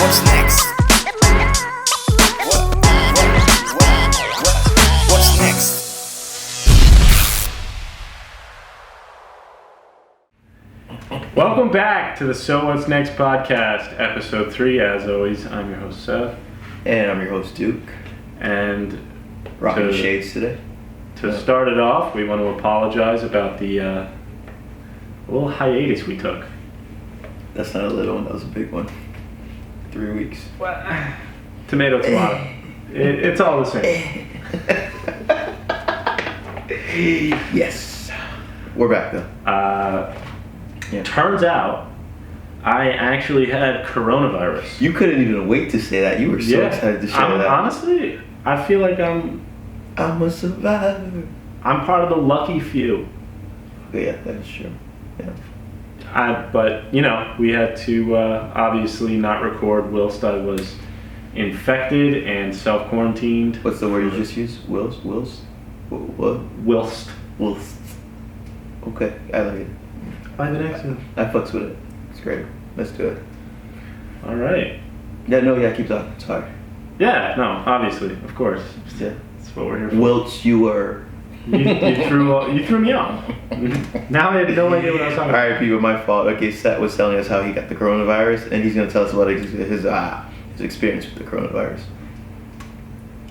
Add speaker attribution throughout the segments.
Speaker 1: What's next? What's next?
Speaker 2: Welcome back to the So What's Next podcast, episode 3. As always, I'm your host, Seth.
Speaker 3: And I'm your host, Duke.
Speaker 2: And
Speaker 3: Rocking shades today.
Speaker 2: To start it off, we want to apologize about the little hiatus we took.
Speaker 3: That's not a little one, that was a big one. 3 weeks.
Speaker 2: Tomato. It's all the same.
Speaker 3: Yes. We're back though.
Speaker 2: Turns out, I actually had coronavirus.
Speaker 3: You couldn't even wait to say that. You were so excited to share that.
Speaker 2: Honestly, I feel like I'm
Speaker 3: a survivor.
Speaker 2: I'm part of the lucky few.
Speaker 3: Okay, yeah, that's true. Yeah.
Speaker 2: But, we had to obviously not record whilst I was infected and self-quarantined.
Speaker 3: What's the word you just used? Wills? What?
Speaker 2: Whilst.
Speaker 3: Okay, I like it.
Speaker 2: I have an accent.
Speaker 3: I fucks with it. It's great. Let's do it.
Speaker 2: All right.
Speaker 3: Yeah, keep talking. Sorry.
Speaker 2: Yeah, no, obviously, of course.
Speaker 3: Yeah.
Speaker 2: That's what we're here for.
Speaker 3: Whilst you were...
Speaker 2: You threw me off. Now I had no idea what I was talking about.
Speaker 3: Alright, people, my fault. Okay, Seth was telling us how he got the coronavirus, and he's going to tell us about his experience with the coronavirus.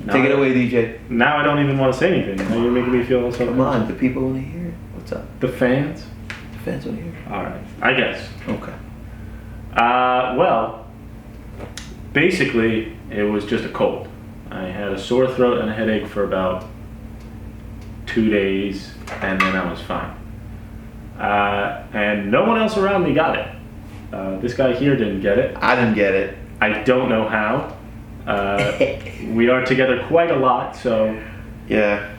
Speaker 3: Take it away, DJ.
Speaker 2: Now I don't even want to say anything. Now you're making me feel so...
Speaker 3: Come on, the people want to hear it. What's up?
Speaker 2: The fans?
Speaker 3: The fans want to hear it.
Speaker 2: Alright, I guess.
Speaker 3: Okay.
Speaker 2: Well, basically, it was just a cold. I had a sore throat and a headache for about 2 days, and then I was fine. And no one else around me got it. This guy here didn't get it.
Speaker 3: I didn't get it.
Speaker 2: I don't know how. We are together quite a lot, so...
Speaker 3: Yeah,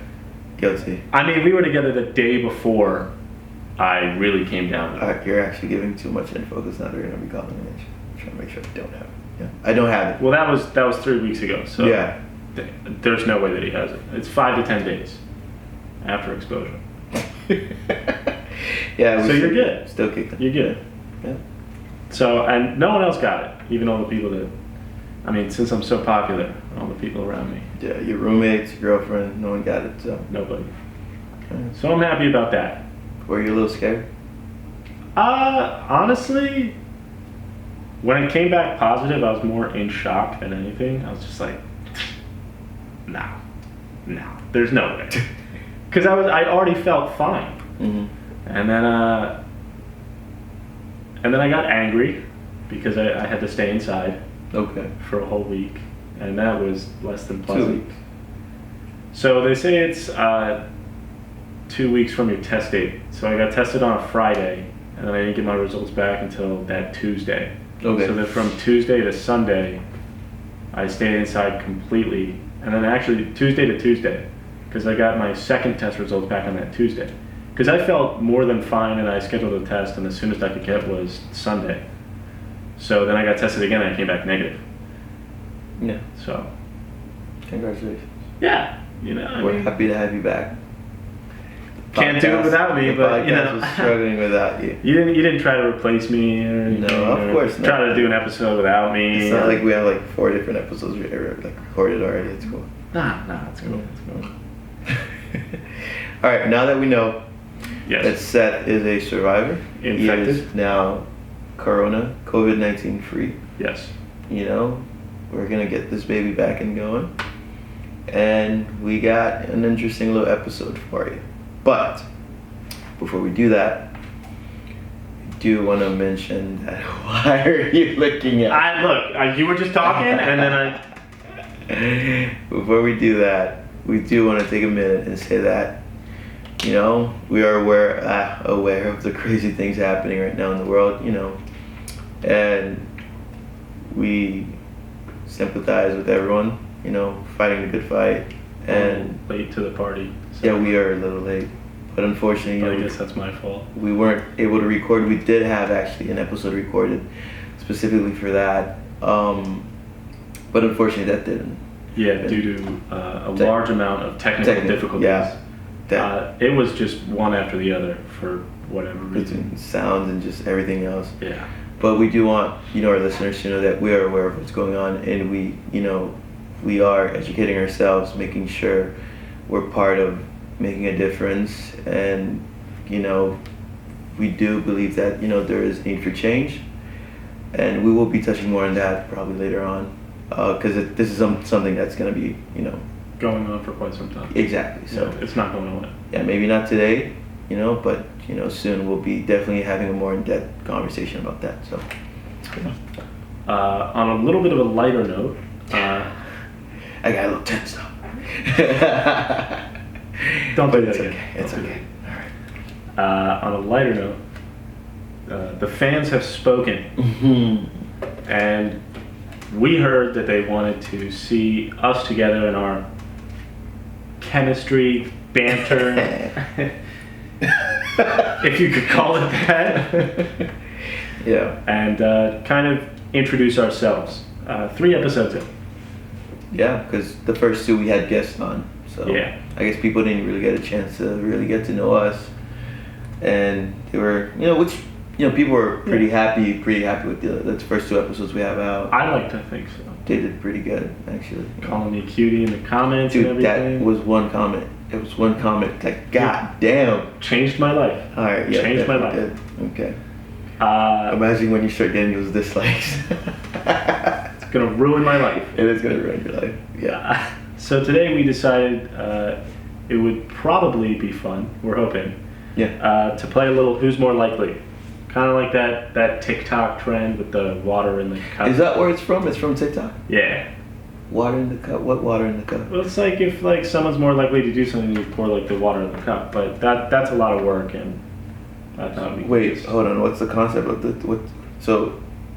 Speaker 3: guilty.
Speaker 2: I mean, we were together the day before I really came down with it.
Speaker 3: You're actually giving too much info because now they're going to be calling me. I'm trying to make sure I don't have it. Yeah, I don't have it.
Speaker 2: Well, that was 3 weeks ago, so
Speaker 3: yeah.
Speaker 2: There's no way that he has it. It's 5 to 10 days after exposure.
Speaker 3: Yeah.
Speaker 2: So you're good.
Speaker 3: Still kicking.
Speaker 2: You're good.
Speaker 3: Yeah.
Speaker 2: So, and no one else got it, even all the people that, since I'm so popular, all the people around me.
Speaker 3: Yeah, your roommates, your girlfriend, no one got it, so.
Speaker 2: Nobody.
Speaker 3: Okay.
Speaker 2: So I'm happy about that.
Speaker 3: Were you a little scared?
Speaker 2: Honestly, when it came back positive, I was more in shock than anything. I was just like, no, there's no way. Because I already felt fine.
Speaker 3: Mm-hmm.
Speaker 2: And then I got angry because I had to stay inside.
Speaker 3: Okay.
Speaker 2: For a whole week, and that was less than pleasant.
Speaker 3: 2 weeks.
Speaker 2: So they say it's 2 weeks from your test date. So I got tested on a Friday, and then I didn't get my results back until that Tuesday.
Speaker 3: Okay.
Speaker 2: So then from Tuesday to Sunday, I stayed inside completely, and then actually Tuesday to Tuesday, because I got my second test results back on that Tuesday. Because I felt more than fine, and I scheduled a test, and the soonest I could get was Sunday. So then I got tested again, and I came back negative.
Speaker 3: Yeah.
Speaker 2: So.
Speaker 3: Congratulations.
Speaker 2: Yeah.
Speaker 3: We're happy to have you back.
Speaker 2: Can't do it without me, but
Speaker 3: was struggling without you.
Speaker 2: You didn't try to replace me or anything.
Speaker 3: No, of course not.
Speaker 2: Try to do an episode without me.
Speaker 3: It's not like we have 4 different episodes recorded already. It's cool.
Speaker 2: Nah, it's cool.
Speaker 3: All right, now that we know
Speaker 2: Yes.
Speaker 3: that Seth is a survivor,
Speaker 2: Infected.
Speaker 3: he is now COVID-19 free.
Speaker 2: Yes.
Speaker 3: We're gonna get this baby back and going, and we got an interesting little episode for you. But before we do that, I do want to mention that why are you looking at?
Speaker 2: You were just talking, and then
Speaker 3: Before we do that, we do want to take a minute and say that, we are aware of the crazy things happening right now in the world, and we sympathize with everyone, fighting the good fight. And
Speaker 2: late to the party. So.
Speaker 3: Yeah, we are a little late, but unfortunately,
Speaker 2: but I guess that's my fault.
Speaker 3: We weren't able to record. We did have actually an episode recorded specifically for that, but unfortunately, that didn't.
Speaker 2: Yeah, due to a large amount of technical difficulties.
Speaker 3: Yeah.
Speaker 2: It was just one after the other for whatever reason.
Speaker 3: Between sounds and just everything else.
Speaker 2: Yeah.
Speaker 3: But we do want, our listeners to know that we are aware of what's going on, and we are educating ourselves, making sure we're part of making a difference. And, we do believe that, there is need for change. And we will be touching more on that probably later on. Because this is something that's going to be,
Speaker 2: going on for quite some time.
Speaker 3: Exactly. So
Speaker 2: it's not going away.
Speaker 3: Yeah, maybe not today, but, soon we'll be definitely having a more in-depth conversation about that. So,
Speaker 2: on a little bit of a lighter note,
Speaker 3: I got a little tense now.
Speaker 2: Don't do that
Speaker 3: it's
Speaker 2: again.
Speaker 3: Okay. It's
Speaker 2: Don't do
Speaker 3: okay.
Speaker 2: that.
Speaker 3: All right.
Speaker 2: On a lighter note, the fans have spoken, and we heard that they wanted to see us together in our chemistry, banter, if you could call it that.
Speaker 3: Yeah.
Speaker 2: And kind of introduce ourselves. 3 episodes in.
Speaker 3: Yeah, because the first 2 we had guests on, so
Speaker 2: Yeah.
Speaker 3: I guess people didn't really get a chance to really get to know us, and they were, people were pretty happy with the first 2 episodes we have out.
Speaker 2: I like to think so.
Speaker 3: They did pretty good, actually.
Speaker 2: Calling me cutie in the comments
Speaker 3: Dude,
Speaker 2: and everything.
Speaker 3: that was one comment. It was one comment that, god damn.
Speaker 2: Changed my life.
Speaker 3: All right, yeah,
Speaker 2: Changed my
Speaker 3: definitely
Speaker 2: life.
Speaker 3: did. Okay.
Speaker 2: Uh,
Speaker 3: Imagine when you start getting those dislikes.
Speaker 2: it's gonna ruin my life.
Speaker 3: It is gonna ruin your life. Yeah.
Speaker 2: So today we decided it would probably be fun. We're hoping
Speaker 3: Yeah.
Speaker 2: to play a little Who's More Likely, kind of like that TikTok trend with the water in the cup.
Speaker 3: Is that where it's from? It's from TikTok?
Speaker 2: Yeah.
Speaker 3: Water in the cup? What water in the cup?
Speaker 2: Well, it's like if someone's more likely to do something, you pour the water in the cup. But that's a lot of work, and I thought we could
Speaker 3: Wait,
Speaker 2: just-
Speaker 3: hold on. What's the concept of what? So,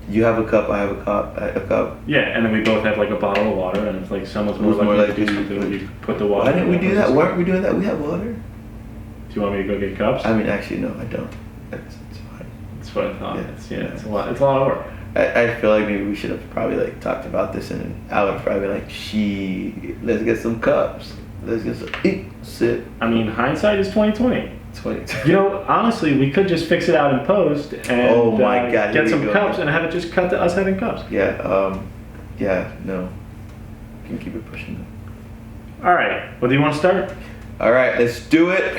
Speaker 3: you have a cup. I have a cup. A cup.
Speaker 2: Yeah, and then we both have like a bottle of water, and if someone's more
Speaker 3: Who's more
Speaker 2: likely to do
Speaker 3: likely to-
Speaker 2: something, we put the water.
Speaker 3: Why didn't we
Speaker 2: in
Speaker 3: do
Speaker 2: the
Speaker 3: that?
Speaker 2: cup.
Speaker 3: Why aren't we doing that? We have water.
Speaker 2: Do you want me to go get cups?
Speaker 3: I mean, actually, no, I don't. It's fine.
Speaker 2: That's what I thought.
Speaker 3: Yeah.
Speaker 2: It's a lot. It's a lot of work.
Speaker 3: I feel like maybe we should have probably talked about this, and I would probably be like, let's get some cups. Let's get some sip.
Speaker 2: I mean, hindsight is 20/20.
Speaker 3: 20.
Speaker 2: Honestly, we could just fix it out in post and
Speaker 3: Oh my God, here
Speaker 2: get
Speaker 3: we
Speaker 2: some
Speaker 3: go.
Speaker 2: cups and have it just cut to us having cups.
Speaker 3: Yeah. No. You can keep it pushing.
Speaker 2: All right. Well, do you want to start?
Speaker 3: All right, let's do it.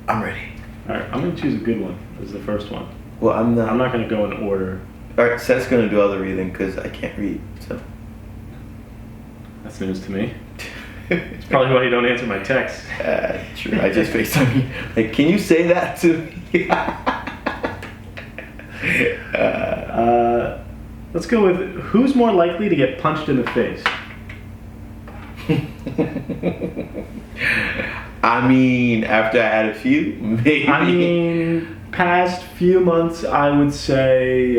Speaker 3: I'm ready.
Speaker 2: All right. I'm gonna choose a good one as the first one.
Speaker 3: Well, I'm not.
Speaker 2: I'm not gonna go in order.
Speaker 3: All right, Seth's gonna do all the reading because I can't read. So.
Speaker 2: That's news to me. It's probably why you don't answer my texts.
Speaker 3: True. I just FaceTime you. Like, can you say that to me?
Speaker 2: Let's go with who's more likely to get punched in the face.
Speaker 3: I mean, after I had a few, maybe.
Speaker 2: I mean, past few months, I would say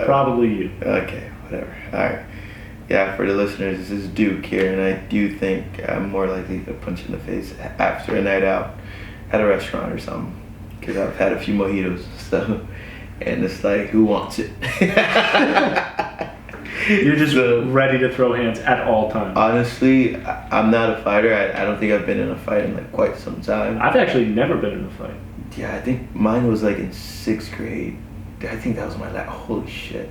Speaker 2: probably you.
Speaker 3: Okay, whatever. All right. Yeah, for the listeners, this is Duke here, and I do think I'm more likely to punch in the face after a night out at a restaurant or something, because I've had a few mojitos, so, and it's like, who wants it?
Speaker 2: You're just ready to throw hands at all times.
Speaker 3: Honestly, I'm not a fighter. I don't think I've been in a fight in quite some time.
Speaker 2: I've actually never been in a fight.
Speaker 3: Yeah, I think mine was in 6th grade. I think that was my last, holy shit.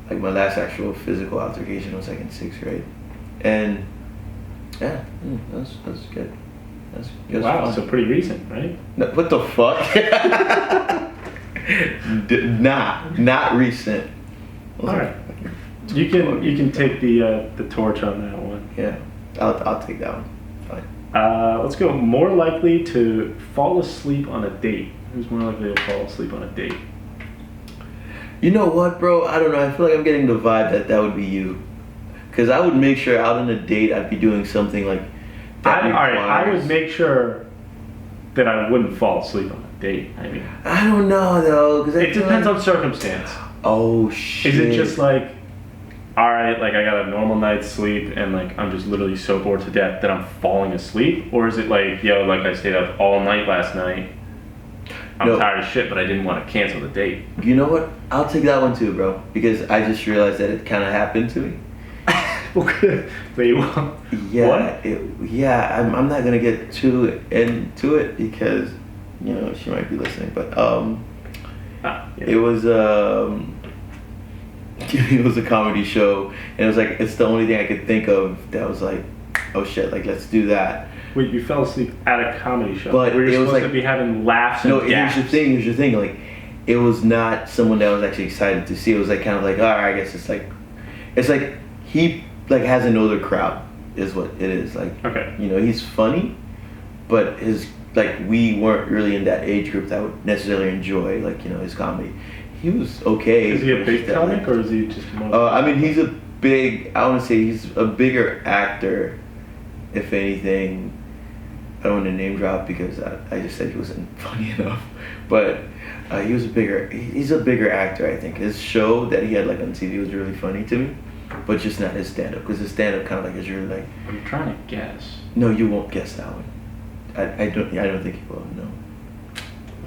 Speaker 3: My last actual physical altercation was in 6th grade. And yeah, that was good. That was
Speaker 2: Wow,
Speaker 3: fun.
Speaker 2: so pretty recent, right?
Speaker 3: No, what the fuck? Not recent.
Speaker 2: All right. You can take the torch on that one.
Speaker 3: Yeah, I'll take that one. Fine.
Speaker 2: Let's go. More likely to fall asleep on a date. Who's more likely to fall asleep on a date?
Speaker 3: You know what, bro? I don't know. I feel like I'm getting the vibe that would be you. Because I would make sure out on a date I'd be doing something that
Speaker 2: all right, I
Speaker 3: requires-
Speaker 2: would make sure that I wouldn't fall asleep on a date. I mean,
Speaker 3: I don't know, though. Cause
Speaker 2: it depends on circumstance.
Speaker 3: Oh, shit.
Speaker 2: Is it just all right, I got a normal night's sleep and I'm just literally so bored to death that I'm falling asleep? Or is it I stayed up all night last night. I'm
Speaker 3: No.
Speaker 2: tired of shit, but I didn't want to cancel the date.
Speaker 3: You know what? I'll take that one too, bro. Because I just realized that it kind of happened to me.
Speaker 2: Wait, what?
Speaker 3: Yeah.
Speaker 2: What?
Speaker 3: I'm not going to get too into it because, she might be listening. But,
Speaker 2: Yeah.
Speaker 3: It was it was a comedy show, and it was like it's the only thing I could think of that was like, oh shit, like let's do that.
Speaker 2: Wait, you fell asleep at a comedy show?
Speaker 3: But
Speaker 2: where you're
Speaker 3: it was
Speaker 2: supposed
Speaker 3: like-
Speaker 2: to be having laughs and
Speaker 3: No, here's
Speaker 2: gaps.
Speaker 3: the thing. Here's the thing. Like, it was not someone that I was actually excited to see. It was like kind of like, all right, I guess it's like he like has an older crowd, is what it is. Like,
Speaker 2: Okay.
Speaker 3: you know, he's funny, but his like we weren't really in that age group that would necessarily enjoy like you know his comedy. He was okay.
Speaker 2: Is he a
Speaker 3: but
Speaker 2: big
Speaker 3: just that,
Speaker 2: comic
Speaker 3: like-
Speaker 2: or is he just more?
Speaker 3: I mean, he's a big. I want to say he's a bigger actor, if anything. I don't want to name drop because I just said he wasn't funny enough, but he was a bigger. He's a bigger actor, I think. His show that he had like on TV was really funny to me, but just not his stand up because his stand up kind of like is really like.
Speaker 2: I'm trying to guess.
Speaker 3: No, you won't guess that one. I don't think you will. No.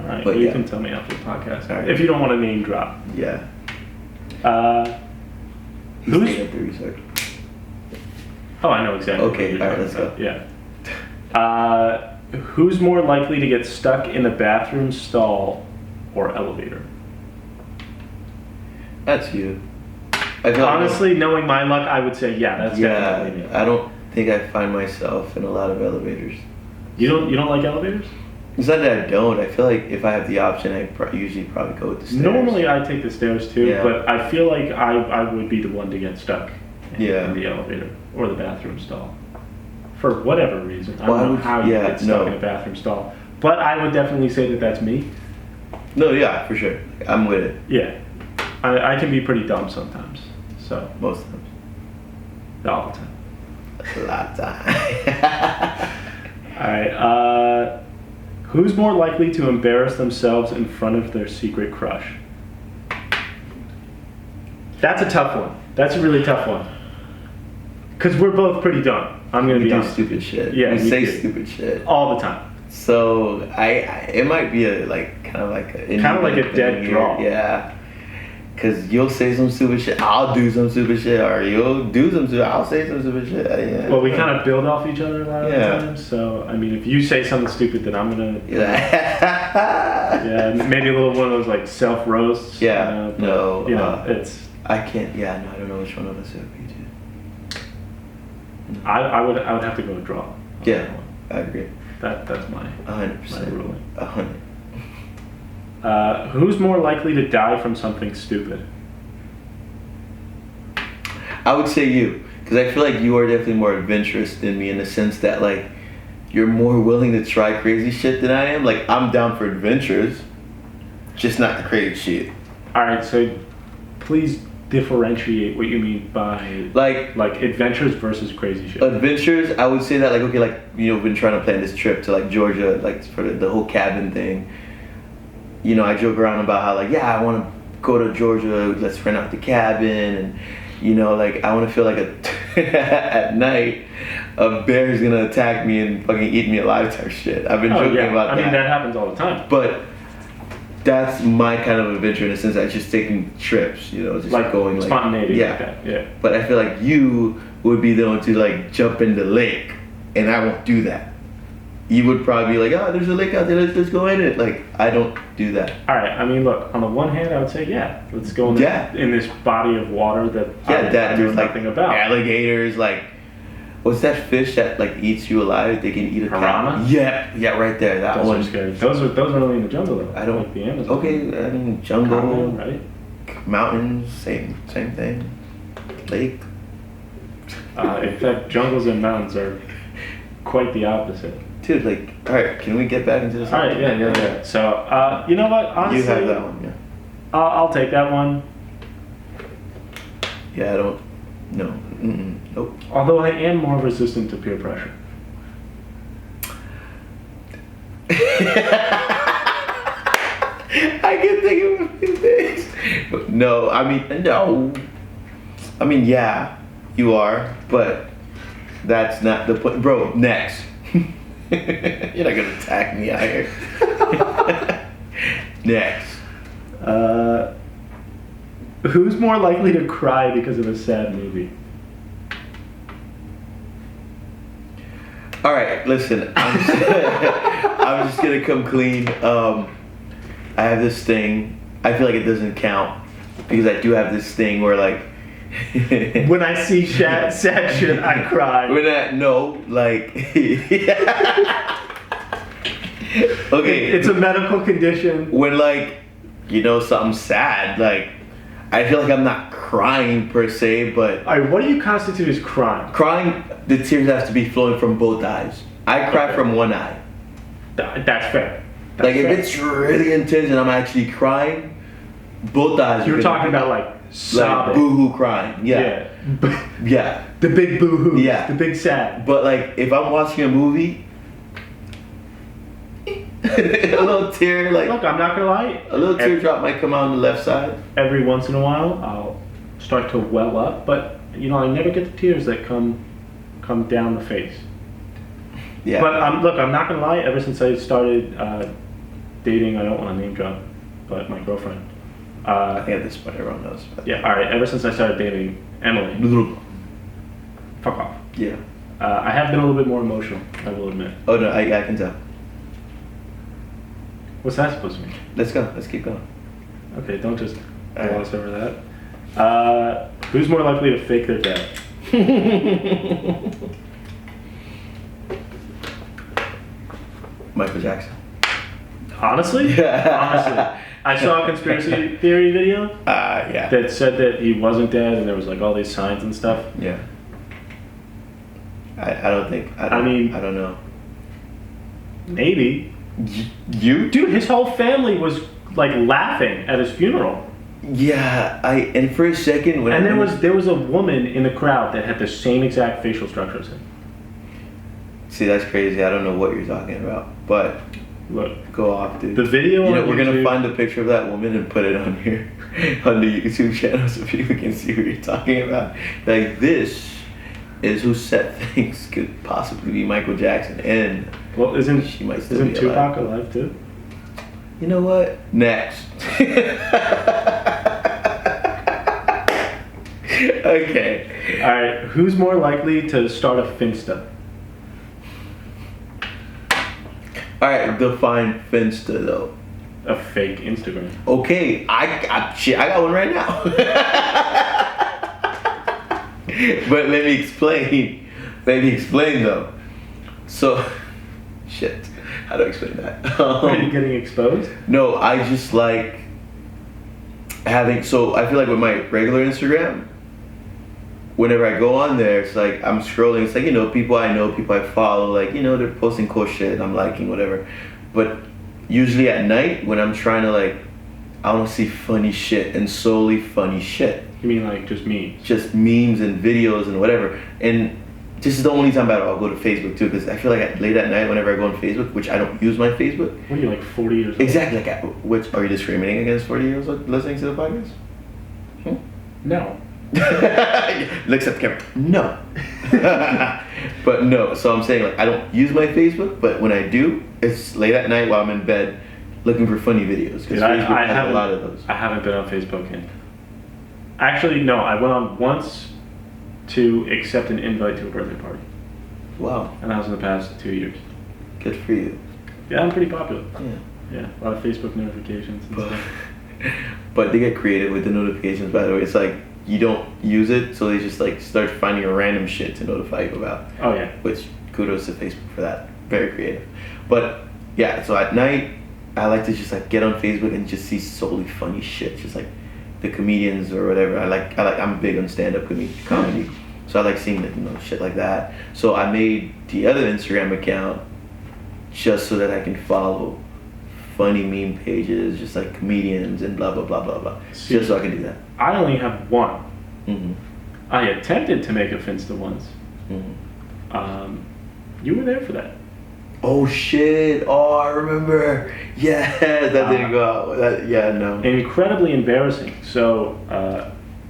Speaker 2: All right,
Speaker 3: But
Speaker 2: well, you
Speaker 3: yeah.
Speaker 2: can tell me after the podcast
Speaker 3: All right.
Speaker 2: if you don't want to name drop.
Speaker 3: Yeah. He's
Speaker 2: Who's-
Speaker 3: taking up the research.
Speaker 2: Oh, I know exactly.
Speaker 3: Okay,
Speaker 2: what you're
Speaker 3: all right,
Speaker 2: talking
Speaker 3: let's
Speaker 2: about. Yeah. Who's more likely to get stuck in the bathroom stall or elevator?
Speaker 3: That's you. I feel like-
Speaker 2: Honestly, knowing my luck, I would say yeah. That's definitely me.
Speaker 3: I don't think I find myself in a lot of elevators.
Speaker 2: You don't like elevators?
Speaker 3: It's not that I don't. I feel like if I have the option, I usually probably go with the stairs.
Speaker 2: Normally, I take the stairs too,
Speaker 3: Yeah.
Speaker 2: but I feel like I would be the one to get stuck in,
Speaker 3: Yeah.
Speaker 2: in the elevator or the bathroom stall for whatever reason. I
Speaker 3: Well, I
Speaker 2: don't know
Speaker 3: would-
Speaker 2: how you
Speaker 3: yeah,
Speaker 2: get stuck
Speaker 3: no.
Speaker 2: in a bathroom stall, but I would definitely say that that's me.
Speaker 3: No, yeah, for sure. I'm with it
Speaker 2: Yeah, I can be pretty dumb sometimes, so
Speaker 3: most times.
Speaker 2: all the time.
Speaker 3: A lot of time.
Speaker 2: All right. Who's more likely to embarrass themselves in front of their secret crush? That's a tough one. That's a really tough one. Because we're both pretty dumb. I'm going to
Speaker 3: We
Speaker 2: be
Speaker 3: do
Speaker 2: honest.
Speaker 3: stupid shit.
Speaker 2: Yeah,
Speaker 3: we
Speaker 2: me
Speaker 3: say
Speaker 2: too.
Speaker 3: stupid shit.
Speaker 2: All the time.
Speaker 3: So it might be a like kind of like a
Speaker 2: dead draw.
Speaker 3: Yeah. Cause you'll say some stupid shit, I'll do some stupid shit, or you'll do some stupid, I'll say some stupid shit. Yeah.
Speaker 2: Well, we kind of build off each other a lot of
Speaker 3: Yeah.
Speaker 2: the time. So, I mean, if you say something stupid, then I'm going to...
Speaker 3: Yeah.
Speaker 2: Yeah, maybe a little one of those like self-roasts.
Speaker 3: Yeah,
Speaker 2: but,
Speaker 3: no,
Speaker 2: You know, it's...
Speaker 3: I can't. Yeah, no, I don't know which one of us it would be. Too.
Speaker 2: I would have to go with draw. on
Speaker 3: Yeah,
Speaker 2: that one.
Speaker 3: I agree.
Speaker 2: That's my
Speaker 3: 100%.
Speaker 2: ruling.
Speaker 3: 100.
Speaker 2: Who's more likely to die from something stupid?
Speaker 3: I would say you, because I feel like you are definitely more adventurous than me in the sense that like you're more willing to try crazy shit than I am. Like I'm down for adventures, just not the crazy shit.
Speaker 2: All right, so please differentiate what you mean by
Speaker 3: Like
Speaker 2: adventures versus crazy shit.
Speaker 3: adventures, I would say that like okay, like you know, we've been trying to plan this trip to like Georgia, like for the whole cabin thing. You know, I joke around about how like yeah, I want to go to Georgia, let's rent out the cabin, and you know, like I want to feel like at night a bear's gonna attack me and fucking eat me alive type shit. I've been joking about
Speaker 2: I
Speaker 3: that.
Speaker 2: mean, that happens all the time.
Speaker 3: But that's my kind of adventure in a sense. Like just taking trips, you know, just
Speaker 2: Like
Speaker 3: going like
Speaker 2: spontaneity
Speaker 3: yeah.
Speaker 2: like that. Yeah.
Speaker 3: But I feel like you would be the one to like jump in the lake, and I won't do that. You would probably be like, oh, there's a lake out there, let's go in it. Like I don't do that.
Speaker 2: All right. I mean, look. On the one hand, I would say, yeah, let's go in,
Speaker 3: Yeah.
Speaker 2: in this body of water that
Speaker 3: Yeah,
Speaker 2: I
Speaker 3: that
Speaker 2: know
Speaker 3: there's like
Speaker 2: nothing about.
Speaker 3: alligators, like what's that fish that like eats you alive? They can eat a cow.
Speaker 2: Piranha?
Speaker 3: Yeah, right there. That
Speaker 2: Those
Speaker 3: one.
Speaker 2: are scary. Those are only in the jungle though.
Speaker 3: I don't.
Speaker 2: like the Amazon.
Speaker 3: Okay, I mean jungle,
Speaker 2: Congo, right?
Speaker 3: mountains, same thing. Lake.
Speaker 2: In fact, jungles and mountains are quite the opposite.
Speaker 3: Dude, like, all right, can we get back into this?
Speaker 2: All right, yeah. So, you know what? Honestly,
Speaker 3: You have that one, yeah.
Speaker 2: I'll take that one.
Speaker 3: Yeah, I don't. No. Nope.
Speaker 2: Although I am more resistant to peer pressure.
Speaker 3: I can think of a few things. But no, I mean, no. I mean, yeah, you are, but that's not the point. Bro, next. You're not gonna attack me out here. Next.
Speaker 2: Who's more likely to cry because of a sad movie?
Speaker 3: All right, listen. I'm just gonna come clean. I have this thing I feel like it doesn't count because I do have this thing where like
Speaker 2: When I see sad shit, I cry.
Speaker 3: Okay,
Speaker 2: It's a medical condition.
Speaker 3: when like something's sad, like I feel like I'm not crying per se, but
Speaker 2: All right, what do you constitute as crime?
Speaker 3: crying, the tears have to be flowing from both eyes. I cry
Speaker 2: Okay.
Speaker 3: from one eye.
Speaker 2: That's fair. That's
Speaker 3: Like if
Speaker 2: fair.
Speaker 3: it's really intense and I'm actually crying, both eyes.
Speaker 2: You're
Speaker 3: are gonna
Speaker 2: talking
Speaker 3: be,
Speaker 2: about like sobbing.
Speaker 3: like boo-hoo crying. Yeah. Yeah.
Speaker 2: The big boo-hoo.
Speaker 3: Yeah.
Speaker 2: The big sad.
Speaker 3: But like if I'm watching a movie, a little tear, like
Speaker 2: Look, I'm not gonna lie.
Speaker 3: a little teardrop might come out on the left side.
Speaker 2: Every once in a while, I'll start to well up, but I never get the tears that come down the face.
Speaker 3: Yeah.
Speaker 2: But I'm not gonna lie. Ever since I started dating, I don't want to name drop, but my girlfriend.
Speaker 3: I think at this point everyone knows. But
Speaker 2: Yeah. All right. Ever since I started dating Emily, fuck off.
Speaker 3: Yeah.
Speaker 2: I have been a little bit more emotional. I will admit.
Speaker 3: Oh no, I can tell.
Speaker 2: What's that supposed to mean?
Speaker 3: Let's go. Let's keep going.
Speaker 2: Okay, don't just
Speaker 3: All right.
Speaker 2: gloss over that. Who's more likely to fake their death?
Speaker 3: Michael Jackson.
Speaker 2: Honestly? Honestly. I saw a conspiracy theory video
Speaker 3: Yeah.
Speaker 2: that said that he wasn't dead and there was like all these signs and stuff.
Speaker 3: Yeah. I don't think. I don't know.
Speaker 2: Maybe.
Speaker 3: You?
Speaker 2: Dude, his whole family was like laughing at his funeral.
Speaker 3: Yeah. And for a second when
Speaker 2: And there was a woman in the crowd that had the same exact facial structure as him.
Speaker 3: See, that's crazy. I don't know what you're talking about, but
Speaker 2: Look,
Speaker 3: go off, dude.
Speaker 2: the video on
Speaker 3: we're gonna
Speaker 2: YouTube-
Speaker 3: find a picture of that woman and put it on here on the YouTube channel so people can see what you're talking about. Like this is who said things could possibly be Michael Jackson, and
Speaker 2: Well,
Speaker 3: she might still
Speaker 2: isn't
Speaker 3: be
Speaker 2: Tupac
Speaker 3: alive.
Speaker 2: alive too?
Speaker 3: You know what? Next. Okay.
Speaker 2: All right, who's more likely to start a Finsta?
Speaker 3: All right. Define Finsta though.
Speaker 2: A fake Instagram.
Speaker 3: Okay. I got one right now. But let me explain. Let me explain though. So, shit. How do I explain that?
Speaker 2: Are you getting exposed?
Speaker 3: No, I just like having. So I feel like with my regular Instagram, whenever I go on there, it's like I'm scrolling. It's like people I know, people I follow. Like they're posting cool shit. I'm liking whatever. But usually at night when I'm trying to like, I want to see funny shit and solely funny shit.
Speaker 2: You mean like just me?
Speaker 3: Just memes and videos and whatever. And this is the only time I'll go to Facebook too, because I feel like late at night whenever I go on Facebook, which I don't use my Facebook.
Speaker 2: What are you, like 40 years old?
Speaker 3: Exactly. Like, which are you discriminating against 40 years old listening to the podcast?
Speaker 2: No.
Speaker 3: Looks at the camera. No. But no. So I'm saying like I don't use my Facebook, but when I do, it's late at night while I'm in bed looking for funny videos because
Speaker 2: Dude,
Speaker 3: Facebook
Speaker 2: I
Speaker 3: has
Speaker 2: haven't-
Speaker 3: a lot of those.
Speaker 2: I haven't been on Facebook in. Actually, no. I went on once to accept an invite to a birthday party,
Speaker 3: Wow.
Speaker 2: and that was in the past 2 years.
Speaker 3: Good for you.
Speaker 2: Yeah, I'm pretty popular.
Speaker 3: Yeah.
Speaker 2: Yeah, a lot of Facebook notifications and
Speaker 3: But,
Speaker 2: stuff.
Speaker 3: but they get creative with the notifications. By the way, it's like you don't use it, so they just like start finding a random shit to notify you about.
Speaker 2: Oh yeah.
Speaker 3: Which kudos to Facebook for that. Very creative. But yeah, so at night I like to just like get on Facebook and just see solely funny shit, just like the comedians or whatever. I'm big on stand-up comedy, so I like seeing shit like that. So I made the other Instagram account just so that I can follow funny meme pages, just like comedians and blah blah blah blah blah.
Speaker 2: See.
Speaker 3: Just so I can do that.
Speaker 2: I only have one.
Speaker 3: Mhm.
Speaker 2: I attempted to make a Finsta once.
Speaker 3: Mhm.
Speaker 2: You were there for that.
Speaker 3: Oh shit! Oh, I remember. Yeah, that didn't go out. Yeah, no.
Speaker 2: Incredibly embarrassing. So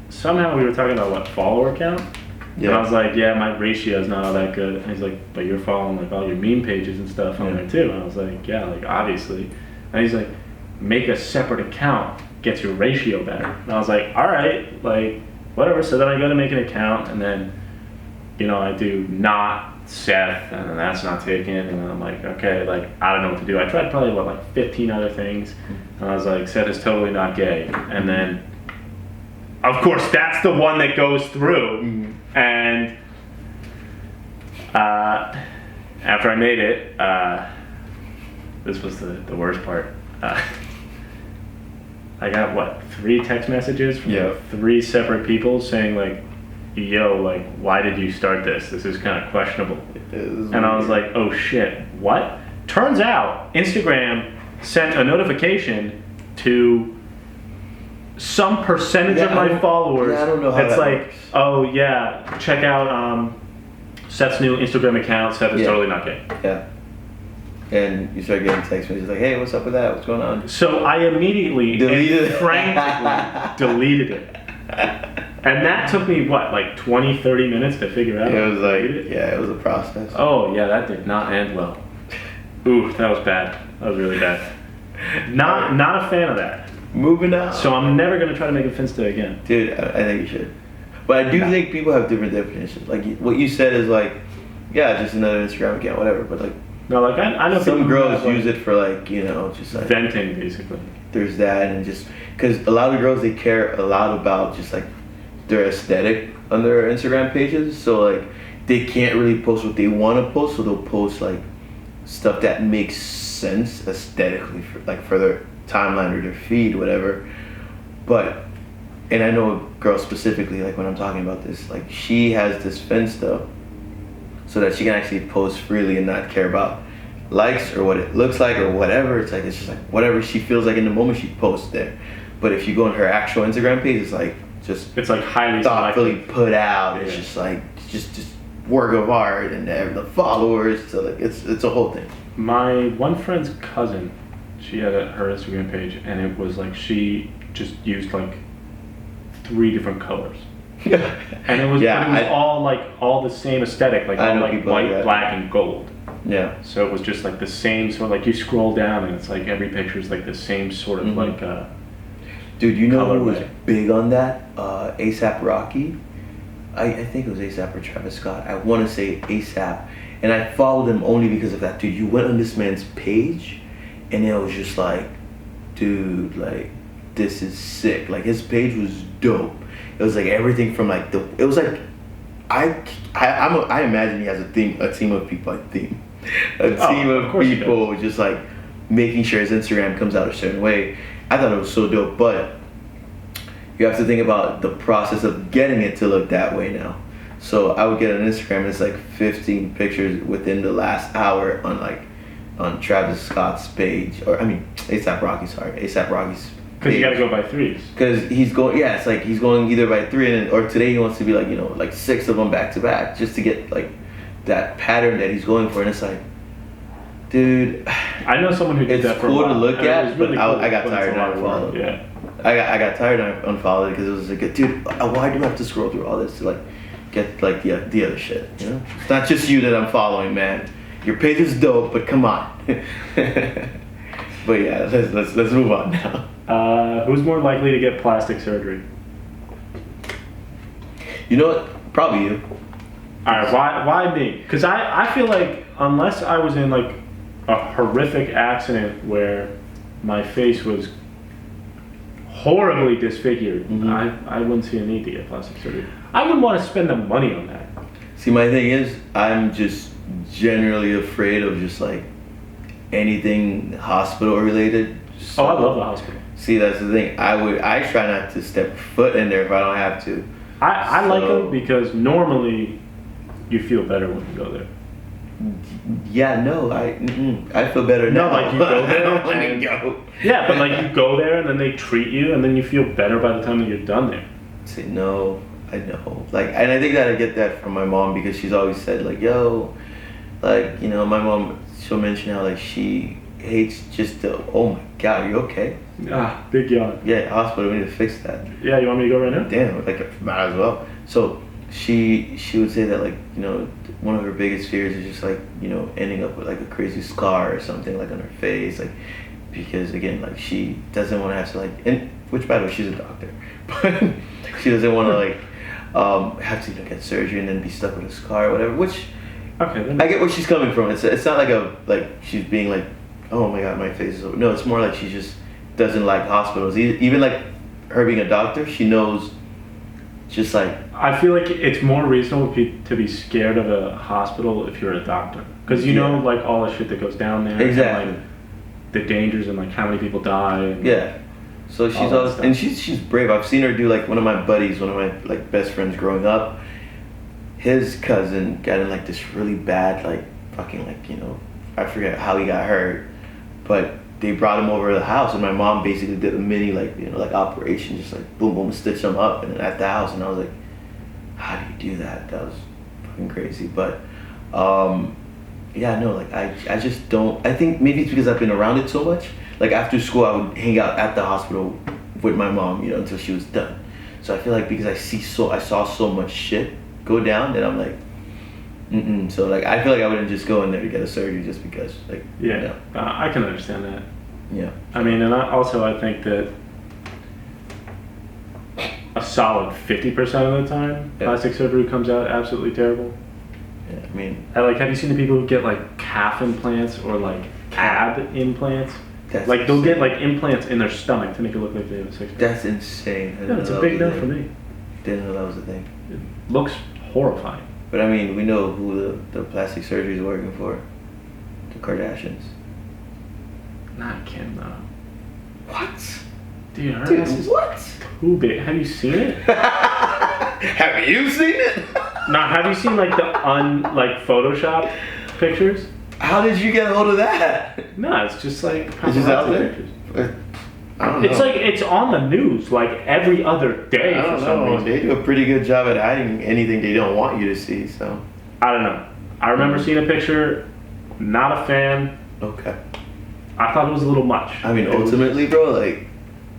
Speaker 2: somehow we were talking about what follower count. And I was like, yeah, my ratio is not all that good. And he's like, but you're following like all your meme pages and stuff on
Speaker 3: Yeah.
Speaker 2: there too. And I was like, yeah, like obviously. And he's like, make a separate account, gets your ratio better. And I was like, all right, like whatever. So then I go to make an account, and then I do not Seth, and then that's not taken, and then I'm like, okay, like I don't know what to do. I tried probably like 15 other things, and I was like, Seth is totally not gay, and then of course that's the one that goes through, and after I made it, this was the worst part. I got what, 3 text messages from
Speaker 3: Yeah.
Speaker 2: 3 separate people saying like, yo, like, why did you start this? This is kind of questionable. And I was like, oh shit, what? Turns out Instagram sent a notification to some percentage
Speaker 3: Yeah,
Speaker 2: of my followers.
Speaker 3: I don't know how
Speaker 2: it's
Speaker 3: that
Speaker 2: like,
Speaker 3: works.
Speaker 2: oh yeah, check out Seth's new Instagram account. Seth is
Speaker 3: Yeah.
Speaker 2: totally not gay.
Speaker 3: Yeah. And you start getting text messages like, hey, what's up with that? What's going on?
Speaker 2: So I immediately
Speaker 3: Deleted
Speaker 2: and
Speaker 3: it.
Speaker 2: frantically deleted it. And that took me, what, like 20, 30 minutes to figure out?
Speaker 3: It was
Speaker 2: how to
Speaker 3: like,
Speaker 2: delete it?
Speaker 3: yeah, it was a process.
Speaker 2: Oh, yeah, that did not end well. Ooh, that was bad. That was really bad. Not a fan of that.
Speaker 3: Moving on.
Speaker 2: So I'm never going to try to make a Finsta again.
Speaker 3: Dude, I think you should. But I do think people have different definitions. Like, what you said is like, yeah, just another Instagram account, whatever. But like,
Speaker 2: No, like, I know
Speaker 3: some
Speaker 2: people who
Speaker 3: girls
Speaker 2: have, like,
Speaker 3: use it for like, you know, just like,
Speaker 2: venting, basically.
Speaker 3: there's that, and just because a lot of girls, they care a lot about just like their aesthetic on their Instagram pages, so like they can't really post what they want to post, so they'll post like stuff that makes sense aesthetically for their timeline or their feed, whatever. But and I know a girl specifically, like when I'm talking about this, like she has this Finsta so that she can actually post freely and not care about likes or what it looks like or whatever. It's like, it's just like whatever she feels like in the moment, she posts there. But if you go on her actual Instagram page, it's like just
Speaker 2: It's like highly
Speaker 3: thoughtfully
Speaker 2: selective.
Speaker 3: put out. It's
Speaker 2: Yeah.
Speaker 3: just like just work of art, and the followers. So like it's a whole thing.
Speaker 2: My one friend's cousin, she had her Instagram page, and it was like she just used like 3 different colors. And it was,
Speaker 3: Yeah,
Speaker 2: but it was all the same aesthetic, like
Speaker 3: I
Speaker 2: all
Speaker 3: know
Speaker 2: like
Speaker 3: people like
Speaker 2: white,
Speaker 3: that.
Speaker 2: black, and gold.
Speaker 3: Yeah.
Speaker 2: So it was just like the same sort of, like you scroll down and it's like every picture is like the same sort of
Speaker 3: Mhm.
Speaker 2: like
Speaker 3: Dude, you know who was
Speaker 2: Colorway.
Speaker 3: big on that? ASAP Rocky. I think it was ASAP or Travis Scott. I want to say ASAP. And I followed him only because of that. Dude, you went on this man's page and it was just like, dude, like, this is sick. Like, his page was dope. It was like everything from like it was like, I imagine he has a team of people, a team
Speaker 2: of
Speaker 3: of
Speaker 2: course he
Speaker 3: people just like making sure his Instagram comes out a certain way. I thought it was so dope, but you have to think about the process of getting it to look that way now. So I would get on Instagram, and it's like 15 pictures within the last hour on Travis Scott's page, or I mean ASAP Rocky's
Speaker 2: because you got to go by 3s.
Speaker 3: because he's going, yeah, it's like he's going either by 3 and or today he wants to be like, you know, like 6 of them back to back just to get like that pattern that he's going for. And it's like, dude,
Speaker 2: I know someone who did
Speaker 3: It's
Speaker 2: that for a
Speaker 3: cool to
Speaker 2: while,
Speaker 3: look
Speaker 2: and it
Speaker 3: at,
Speaker 2: was
Speaker 3: but
Speaker 2: really
Speaker 3: I got
Speaker 2: but it's
Speaker 3: tired
Speaker 2: a lot
Speaker 3: and
Speaker 2: of work.
Speaker 3: unfollowed.
Speaker 2: Yeah.
Speaker 3: I got tired and I unfollowed it because it was like, dude, why do I have to scroll through all this to like get like the other shit? You know, it's not just you that I'm following, man. Your page is dope, but come on. But yeah, let's move on now.
Speaker 2: Who's more likely to get plastic surgery?
Speaker 3: You know what? Probably you.
Speaker 2: All right, why me? Because I feel like unless I was in like a horrific accident where my face was horribly disfigured,
Speaker 3: Mhm.
Speaker 2: I wouldn't see a need to get plastic surgery. I wouldn't want to spend the money on that.
Speaker 3: See, my thing is, I'm just generally afraid of just like anything hospital related.
Speaker 2: Oh, I love the hospital.
Speaker 3: See, that's the thing. I try not to step foot in there if I don't have to.
Speaker 2: I like
Speaker 3: So-
Speaker 2: them because normally you feel better when you go there.
Speaker 3: Yeah, no, I feel better
Speaker 2: No,
Speaker 3: now.
Speaker 2: like you go there
Speaker 3: I don't want
Speaker 2: and-
Speaker 3: to go.
Speaker 2: Yeah, but like you go there and then they treat you and then you feel better by the time that you're done there.
Speaker 3: See, no, I know. Like, and I think that I get that from my mom because she's always said like, yo, like, you know, my mom, she'll mention how like she hates just the, oh my God, are you okay?
Speaker 2: Ah, big yawn.
Speaker 3: Yeah, hospital, we need to fix that.
Speaker 2: Yeah, you want me to go right now?
Speaker 3: Damn, like might as well. So she would say that like, you know, one of her biggest fears is just like, you know, ending up with like a crazy scar or something like on her face, like, because again, like she doesn't want to have to like, and which by the way, she's a doctor, but she doesn't want to like have to, you know, get surgery and then be stuck with a scar or whatever, which
Speaker 2: Okay, then
Speaker 3: I get where she's coming from. It's not like she's being like, oh my god, my face is over. No, it's more like she just doesn't like hospitals. Even like her being a doctor, she knows. Just like
Speaker 2: I feel like it's more reasonable to be scared of a hospital if you're a doctor, because you know like all the shit that goes down there.
Speaker 3: Exactly.
Speaker 2: And, like, the dangers and like how many people die. And,
Speaker 3: yeah. So she's
Speaker 2: all that
Speaker 3: always,
Speaker 2: stuff.
Speaker 3: and she's brave. I've seen her do like one of my buddies, one of my like best friends growing up. His cousin got in like this really bad like fucking like I forget how he got hurt, but they brought him over to the house, and my mom basically did a mini like like operation, just like boom boom stitch him up, and then at the house, and I was like, how do you do that? That was fucking crazy. But yeah, no, like I just don't. I think maybe it's because I've been around it so much. Like after school, I would hang out at the hospital with my mom, until she was done. So I feel like because I saw so much shit go down, that I'm like, So like I feel like I wouldn't just go in there to get a surgery just because like
Speaker 2: yeah, I can understand that.
Speaker 3: Yeah.
Speaker 2: I mean, and I think that a solid 50% of the time, plastic surgery comes out absolutely terrible.
Speaker 3: Yeah, I mean,
Speaker 2: Have you seen the people who get like calf implants or like ab implants?
Speaker 3: That's
Speaker 2: like they'll
Speaker 3: insane.
Speaker 2: get like implants in their stomach to make it look like they have a six pack.
Speaker 3: That's insane.
Speaker 2: Yeah, it's a big no for me.
Speaker 3: Didn't know that was a thing.
Speaker 2: It looks horrifying.
Speaker 3: But I mean, we know who the plastic surgery is working for. The Kardashians.
Speaker 2: Not Kim though.
Speaker 3: What?
Speaker 2: Dude, her
Speaker 3: Dude,
Speaker 2: ass is
Speaker 3: what?
Speaker 2: too big. Have you seen it?
Speaker 3: Have you seen it?
Speaker 2: Now, have you seen like the Photoshop pictures?
Speaker 3: How did you get a hold of that?
Speaker 2: No, it's just like
Speaker 3: It's just out
Speaker 2: paparazzi
Speaker 3: there?
Speaker 2: pictures.
Speaker 3: I don't know.
Speaker 2: It's like it's on the news like every other day
Speaker 3: I
Speaker 2: for
Speaker 3: don't
Speaker 2: some
Speaker 3: know.
Speaker 2: reason.
Speaker 3: They do a pretty good job at hiding anything they don't want you to see, so.
Speaker 2: I don't know. I remember seeing a picture. Not a fan.
Speaker 3: Okay.
Speaker 2: I thought it was a little much.
Speaker 3: I mean,
Speaker 2: It was-
Speaker 3: ultimately, bro, like,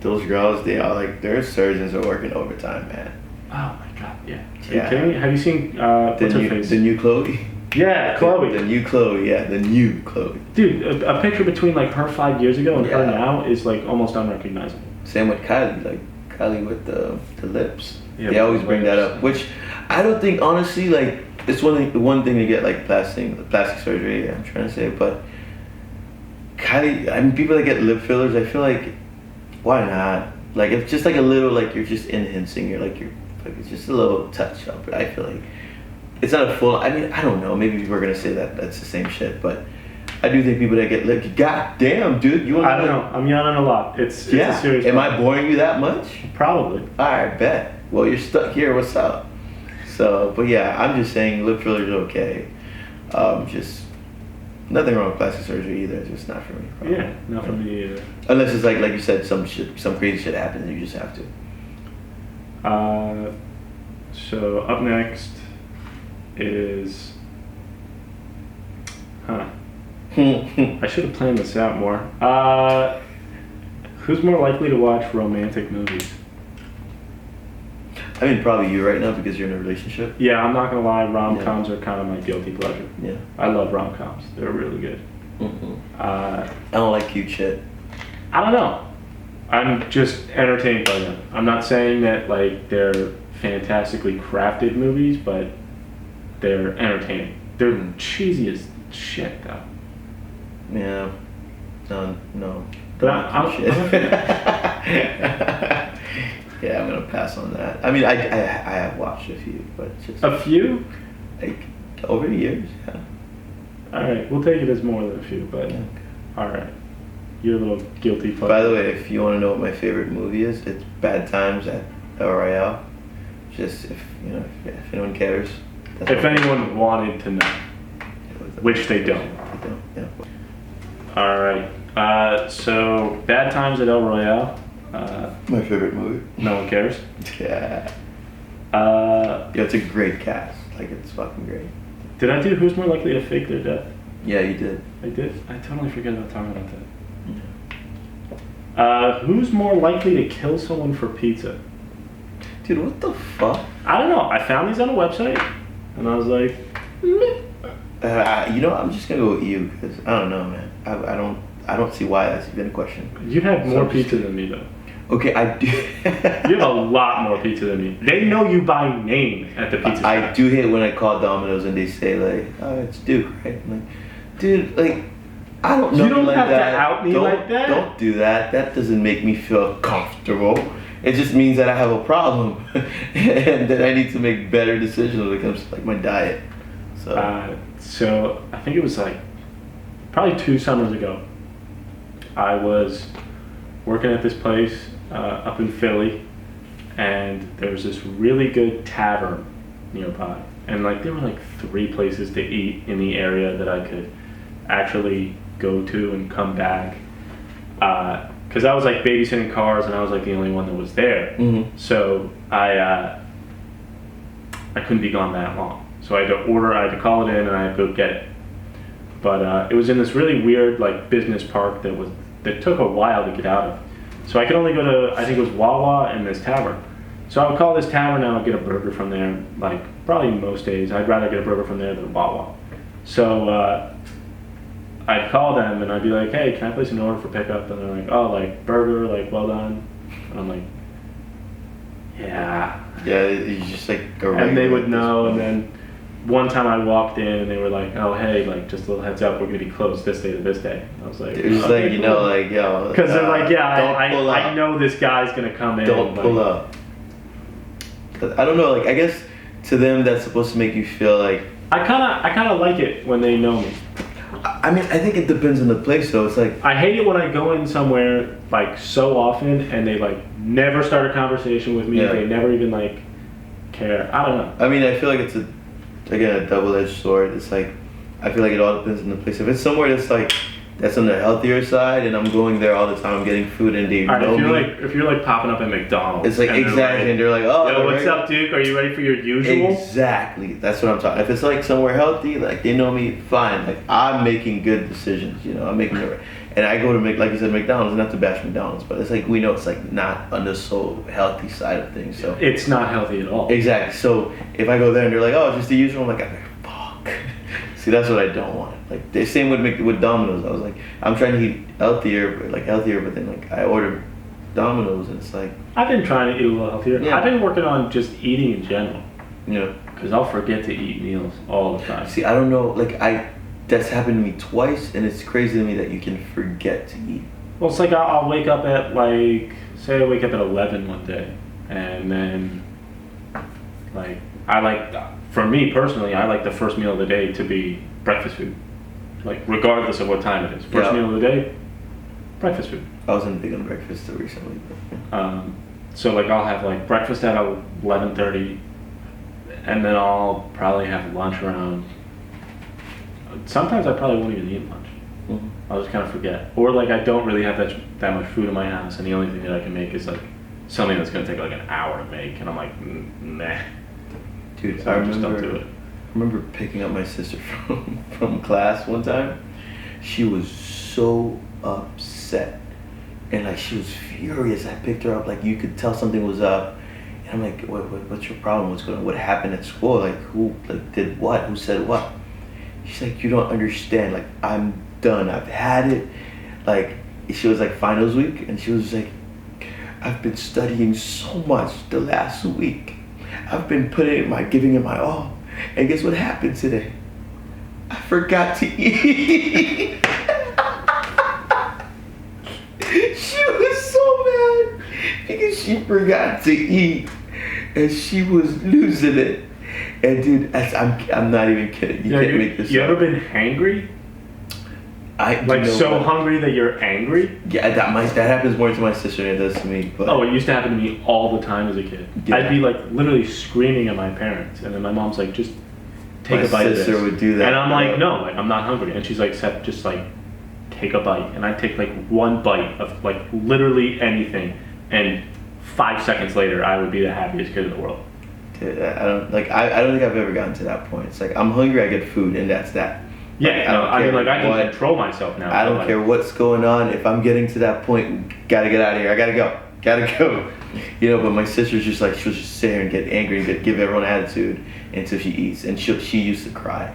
Speaker 3: those girls, they are like, their surgeons are working overtime, man.
Speaker 2: Oh my god, yeah. Are
Speaker 3: Yeah.
Speaker 2: you kidding me? Have you seen what's her face?
Speaker 3: The new Chloe?
Speaker 2: Yeah, Chloe.
Speaker 3: The new Chloe, yeah, the new Chloe.
Speaker 2: Dude, a picture between like her 5 years ago and her
Speaker 3: Yeah.
Speaker 2: now is like almost unrecognizable.
Speaker 3: Same with Kylie, like Kylie with the lips.
Speaker 2: Yeah,
Speaker 3: they always
Speaker 2: with
Speaker 3: bring that
Speaker 2: lips.
Speaker 3: up, which I don't think, honestly, like, it's one thing to get like plastic surgery, I'm trying to say, but Kylie, I mean, people that get lip fillers, I feel like, why not? Like, if just like a little, like, you're just enhancing, like, it's just a little touch up. I feel like it's not a full. I mean, I don't know. Maybe people are gonna say that that's the same shit, but I do think people that get lip. God damn, dude, you want?
Speaker 2: I don't know. I'm yawning a lot. It's a serious
Speaker 3: Am
Speaker 2: problem.
Speaker 3: I boring you that much?
Speaker 2: Probably.
Speaker 3: Alright, bet. Well, you're stuck here. What's up? So, but yeah, I'm just saying lip fillers are okay. Just nothing wrong with plastic surgery either. It's just not for me. Probably.
Speaker 2: Yeah, not for me either.
Speaker 3: Unless it's like you said, some crazy shit happens and you just have to.
Speaker 2: So up next is, I should have planned this out more. Who's more likely to watch romantic movies?
Speaker 3: I mean, probably you right now because you're in a relationship.
Speaker 2: Yeah, I'm not gonna lie. Rom-coms are kind of my guilty pleasure.
Speaker 3: Yeah.
Speaker 2: I love rom-coms. They're really good.
Speaker 3: I don't like cute shit.
Speaker 2: I don't know. I'm just entertained by them. I'm not saying that like they're fantastically crafted movies, but they're entertaining. They're cheesy as shit though.
Speaker 3: Yeah. No.
Speaker 2: But
Speaker 3: Don't like cute shit. Yeah, I'm gonna pass on that. I mean, I have watched a few, but just
Speaker 2: A few?
Speaker 3: like over the years. Yeah.
Speaker 2: All right, we'll take it as more than a few, but
Speaker 3: Okay.
Speaker 2: all right. Your little guilty pleasure.
Speaker 3: By the way, if you want to know what my favorite movie is, it's Bad Times at El Royale. Just if anyone cares. That's
Speaker 2: If
Speaker 3: what-
Speaker 2: anyone wanted to know, which they don't.
Speaker 3: Yeah.
Speaker 2: All right. So Bad Times at El Royale.
Speaker 3: My favorite movie.
Speaker 2: No one cares.
Speaker 3: Yeah.
Speaker 2: Uh,
Speaker 3: Yeah, it's a great cast. Like, it's fucking great.
Speaker 2: did I do Who's More Likely to Fake Their Death?
Speaker 3: Yeah, you did.
Speaker 2: I did. I totally forget about talking about that. Who's more likely to kill someone for pizza?
Speaker 3: Dude, what the fuck?
Speaker 2: I don't know. I found these on a website, and I was like,
Speaker 3: I'm just gonna go with you because I don't know, man. I don't see why that's even a question.
Speaker 2: you have more
Speaker 3: So-
Speaker 2: pizza than me, though.
Speaker 3: Okay, I do.
Speaker 2: You have a lot more pizza than me. They know you by name at the pizza shop.
Speaker 3: I do hate when I call Domino's and they say like, "Oh, it's Duke, right?" I'm like, dude, like, I don't know
Speaker 2: You don't
Speaker 3: like
Speaker 2: have to
Speaker 3: that.
Speaker 2: out me
Speaker 3: don't,
Speaker 2: like that.
Speaker 3: Don't do that. That doesn't make me feel comfortable. It just means that I have a problem and that I need to make better decisions when it comes to like my diet.
Speaker 2: So I think it was like probably 2 summers ago. I was working at this place up in Philly, and there was this really good tavern nearby, and like there were like 3 places to eat in the area that I could actually go to and come back. Because I was like babysitting cars, and I was like the only one that was there.
Speaker 3: Mm-hmm.
Speaker 2: So I couldn't be gone that long. So I had to call it in, and I had to go get it. But it was in this really weird like business park that took a while to get out of. So I could only go to, I think it was Wawa and this tavern. So I would call this tavern and I would get a burger from there, like probably most days. I'd rather get a burger from there than Wawa. So I'd call them and I'd be like, hey, can I place an order for pickup? And they're like, oh, like burger, like well done. And I'm like, yeah.
Speaker 3: Yeah, it's just like a
Speaker 2: And they
Speaker 3: regular
Speaker 2: would know, and then one time I walked in and they were like, oh, hey, like just a little heads up, we're going to be closed this day to this day. I was like,
Speaker 3: It was
Speaker 2: okay,
Speaker 3: like, you know, like, yo.
Speaker 2: because they're like, yeah,
Speaker 3: don't pull
Speaker 2: I
Speaker 3: up.
Speaker 2: know this guy's going to come in.
Speaker 3: Don't pull
Speaker 2: like,
Speaker 3: up. 'Cause I don't know, like, I guess to them that's supposed to make you feel like.
Speaker 2: I kind of like it when they know me.
Speaker 3: I mean, I think it depends on the place, though. It's like.
Speaker 2: I hate it when I go in somewhere like so often and they like never start a conversation with me.
Speaker 3: Yeah.
Speaker 2: They never even like care. I don't know.
Speaker 3: I mean, I feel like it's a double-edged sword. It's like, I feel like it all depends on the place. If it's somewhere that's on the healthier side, and I'm going there all the time, I'm getting food, and they
Speaker 2: All right,
Speaker 3: know me.
Speaker 2: if you're like popping up at McDonald's,
Speaker 3: It's like
Speaker 2: and they're
Speaker 3: exactly,
Speaker 2: like,
Speaker 3: and they're like, oh,
Speaker 2: yo, what's
Speaker 3: right?
Speaker 2: up, Duke? Are you ready for your usual?
Speaker 3: Exactly. That's what I'm talking. If it's like somewhere healthy, like they know me, fine. Like I'm making good decisions. You know, I'm making the right. And I go to like you said, McDonald's. Not to bash McDonald's, but it's like we know it's like not on the so healthy side of things. So
Speaker 2: It's not healthy at all.
Speaker 3: exactly. So if I go there and they're like, oh, just the usual, I'm like, fuck. See, that's what I don't want. Like the same with Domino's. I was like, I'm trying to eat healthier, but then like I ordered Domino's, and it's like,
Speaker 2: I've been trying to eat a little healthier.
Speaker 3: Yeah.
Speaker 2: I've been working on just eating in general,
Speaker 3: you know.
Speaker 2: because I'll forget to eat meals all the time.
Speaker 3: See, I don't know. Like that's happened to me twice, and it's crazy to me that you can forget to eat.
Speaker 2: Well, it's like I'll wake up at like, say I wake up at 11 one day, and then like for me personally, I like the first meal of the day to be breakfast food, like regardless of what time it is. First
Speaker 3: Yeah.
Speaker 2: meal of the day, breakfast food.
Speaker 3: I wasn't big on breakfast till recently. But,
Speaker 2: So like I'll have like breakfast at 11:30, and then I'll probably have lunch around. Sometimes I probably won't even eat lunch.
Speaker 3: Mhm.
Speaker 2: I'll just kind of forget, or like I don't really have that much food in my house, and the only thing that I can make is like something that's gonna take like an hour to make, and I'm like, nah.
Speaker 3: Dude,
Speaker 2: So
Speaker 3: I
Speaker 2: I just don't do
Speaker 3: remember.
Speaker 2: it.
Speaker 3: I remember picking up my sister from class one time. She was so upset, and like she was furious. I picked her up, like you could tell something was up, and I'm like, what's your problem? What's going on? What happened at school? Like who like did what? Who said what? She's like, you don't understand. Like I'm done. I've had it. Like she was like finals week, and she was like, I've been studying so much the last week. I've been giving it my all. And guess what happened today? I forgot to eat. She was so mad because she forgot to eat, and she was losing it. And dude, I'm not even kidding. You can't make this
Speaker 2: You
Speaker 3: up.
Speaker 2: ever been hangry? Like
Speaker 3: You know
Speaker 2: so
Speaker 3: what?
Speaker 2: hungry that you're angry?
Speaker 3: Yeah, that happens more to my sister than it does to me. But
Speaker 2: Oh, it used to happen to me all the time as a kid.
Speaker 3: Yeah.
Speaker 2: I'd be like literally screaming at my parents, and then my mom's like, just take
Speaker 3: My
Speaker 2: a bite of this.
Speaker 3: sister would do that.
Speaker 2: And I'm like,
Speaker 3: Yeah.
Speaker 2: no, like I'm not hungry. And she's like, Seth, just like take a bite. And I take like one bite of like literally anything, and 5 seconds later, I would be the happiest kid in the world.
Speaker 3: Dude, I don't think I've ever gotten to that point. It's like I'm hungry, I get food, and that's that.
Speaker 2: Yeah,
Speaker 3: Like,
Speaker 2: I mean, like I can
Speaker 3: what-
Speaker 2: control myself now.
Speaker 3: I
Speaker 2: but,
Speaker 3: don't
Speaker 2: like,
Speaker 3: care what's going on. If I'm getting to that point, gotta get out of here. I gotta go. You know, but my sister's just like, she'll just sit here and get angry and give everyone attitude until she eats. And she used to cry.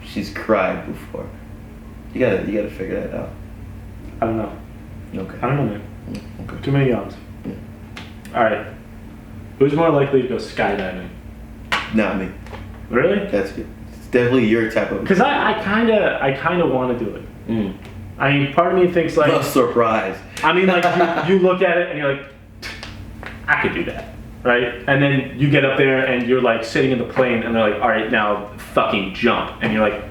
Speaker 3: She's cried before. You gotta figure that out.
Speaker 2: I don't know.
Speaker 3: Okay.
Speaker 2: I don't know, man.
Speaker 3: Okay.
Speaker 2: Too many yawns. All right. Who's more likely to go skydiving?
Speaker 3: Not me.
Speaker 2: Really?
Speaker 3: That's good. It's definitely your type of.
Speaker 2: Because I kind of want to do it.
Speaker 3: Mm.
Speaker 2: I mean, part of me thinks like,
Speaker 3: A surprise.
Speaker 2: I mean, like you look at it and you're like, I could do that, right? And then you get up there and you're like sitting in the plane and they're like, all right, now fucking jump, and you're like,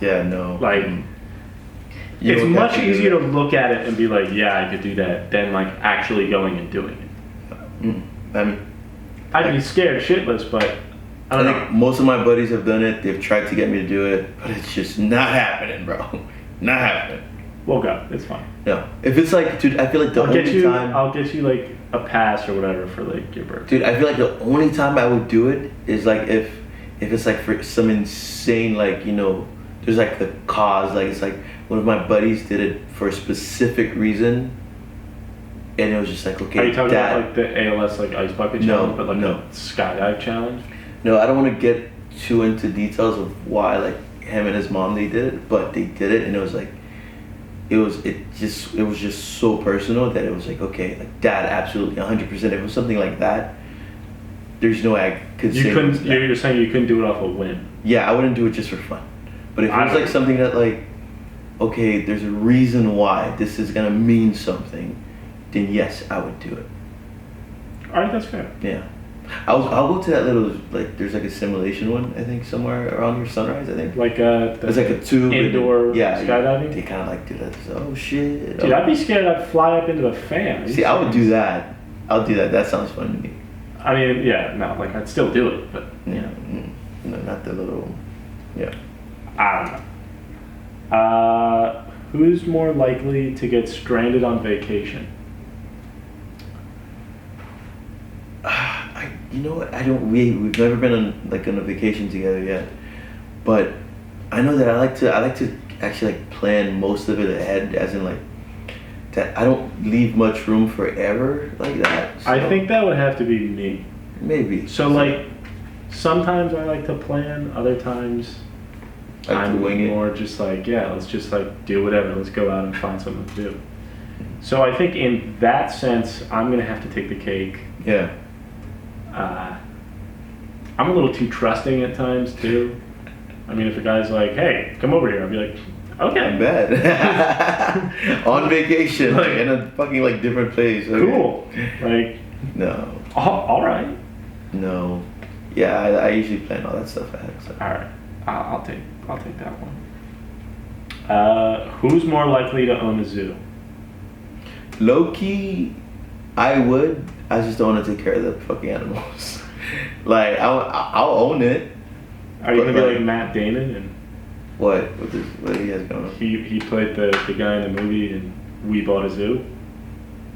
Speaker 3: Yeah, no.
Speaker 2: like.
Speaker 3: You
Speaker 2: It's
Speaker 3: don't
Speaker 2: much
Speaker 3: have to do
Speaker 2: easier to
Speaker 3: that.
Speaker 2: look at it and be like, yeah, I could do that, than like actually going and doing it.
Speaker 3: I mean,
Speaker 2: I'd be scared shitless, but I
Speaker 3: I
Speaker 2: don't
Speaker 3: think
Speaker 2: know.
Speaker 3: most of my buddies have done it. They've tried to get me to do it, but it's just not happening, bro. Not happening.
Speaker 2: We'll go. It's fine.
Speaker 3: No. If it's like, dude, I feel like the
Speaker 2: I'll get
Speaker 3: only
Speaker 2: you.
Speaker 3: time.
Speaker 2: I'll get you like a pass or whatever for like your birthday.
Speaker 3: Dude, I feel like the only time I would do it is like if it's like for some insane, like, you know, there's like a cause, like it's like one of my buddies did it for a specific reason, and it was just like, okay,
Speaker 2: Are you talking
Speaker 3: Dad,
Speaker 2: about like the ALS like ice bucket
Speaker 3: No,
Speaker 2: challenge, but like
Speaker 3: no.
Speaker 2: the skydive challenge?
Speaker 3: no, I don't want to get too into details of why like him and his mom they did it, but they did it, and it was like, it was just so personal that it was like, okay, like Dad, absolutely 100%. If it was something like that, there's no way I could
Speaker 2: You
Speaker 3: say.
Speaker 2: couldn't. You're saying you couldn't do it off a whim.
Speaker 3: Yeah, I wouldn't do it just for fun. But if it
Speaker 2: I
Speaker 3: was like
Speaker 2: would.
Speaker 3: something that like, okay, there's a reason why this is gonna mean something, then yes, I would do it.
Speaker 2: All right, that's fair.
Speaker 3: Yeah, I'll go to that little, like, there's like a simulation one, I think, somewhere around your Sunrise, I think.
Speaker 2: Like
Speaker 3: It's like a tube. and-
Speaker 2: indoor
Speaker 3: yeah,
Speaker 2: skydiving?
Speaker 3: They kind of like do that. So, oh shit.
Speaker 2: Dude, I'd be scared I'd fly up into a fan. Are you
Speaker 3: See, I would do
Speaker 2: serious?
Speaker 3: that. I'll do that. That sounds fun to me.
Speaker 2: I mean, yeah, no, like I'd still do it, but you know,
Speaker 3: No, not the little. Yeah.
Speaker 2: I don't know. Who's more likely to get stranded on vacation?
Speaker 3: You know what? I don't. We've never been on a vacation together yet, but I know that I like to actually like plan most of it ahead, as in like that I don't leave much room for error like that.
Speaker 2: I
Speaker 3: so
Speaker 2: think that would have to be me.
Speaker 3: maybe.
Speaker 2: So like, sometimes I like to plan, other times
Speaker 3: Like to
Speaker 2: I'm
Speaker 3: wing it.
Speaker 2: more just like, yeah, let's just like do whatever. Let's go out and find something to do. So I think in that sense, I'm gonna have to take the cake.
Speaker 3: Yeah.
Speaker 2: I'm a little too trusting at times too. I mean, if a guy's like, "Hey, come over here," I'll be like,
Speaker 3: I'm
Speaker 2: "Okay,
Speaker 3: bad. On vacation, like in a fucking like different place. Okay.
Speaker 2: cool." Like,
Speaker 3: No.
Speaker 2: all right,
Speaker 3: No. Yeah, I usually plan all that stuff ahead. So.
Speaker 2: all right. I'll take that one. Who's more likely to own a zoo?
Speaker 3: Low key, I would. I just don't want to take care of the fucking animals. Like I'll own it.
Speaker 2: Are you
Speaker 3: But,
Speaker 2: gonna be
Speaker 3: like-
Speaker 2: like Matt Damon and
Speaker 3: What he has going on?
Speaker 2: he played the guy in the movie and We Bought a Zoo?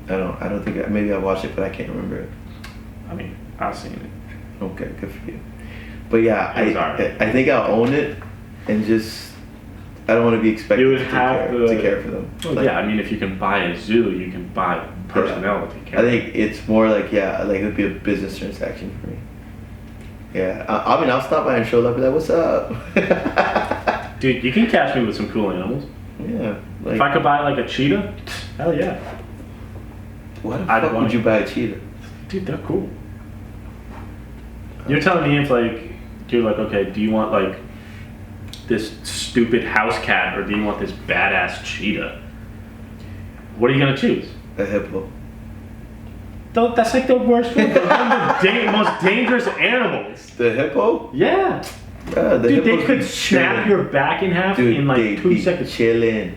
Speaker 3: I don't think maybe I watched it, but I can't remember it.
Speaker 2: I mean, I've seen it.
Speaker 3: Okay, good for you. But yeah,
Speaker 2: It was alright.
Speaker 3: I think I'll own it, and just I don't want to be expected
Speaker 2: You would
Speaker 3: to take
Speaker 2: have
Speaker 3: care,
Speaker 2: the-
Speaker 3: to care for them.
Speaker 2: Well,
Speaker 3: Like,
Speaker 2: yeah, I mean, if you can buy a zoo, you can buy personnel to take care
Speaker 3: I
Speaker 2: of it.
Speaker 3: think it's more like like it would be a business transaction for me. Yeah, I mean I'll stop by and show up and be like, "What's up?"
Speaker 2: Dude, you can catch me with some cool animals.
Speaker 3: Yeah, like
Speaker 2: If I could buy like a cheetah, hell yeah.
Speaker 3: why the
Speaker 2: I'd
Speaker 3: fuck
Speaker 2: want
Speaker 3: would you
Speaker 2: it.
Speaker 3: buy a cheetah?
Speaker 2: Dude, they're cool. You're telling me if like, you're like, okay, do you want like this stupid house cat or do you want this badass cheetah? What are you gonna choose?
Speaker 3: A hippo.
Speaker 2: That's like the worst one. They're one of the most dangerous animals.
Speaker 3: The hippo?
Speaker 2: Yeah.
Speaker 3: Yeah, the
Speaker 2: Dude, they
Speaker 3: hippo's
Speaker 2: could
Speaker 3: be
Speaker 2: snap
Speaker 3: chilling.
Speaker 2: your back in half
Speaker 3: Dude,
Speaker 2: in like
Speaker 3: they
Speaker 2: 2
Speaker 3: be
Speaker 2: seconds.
Speaker 3: chilling.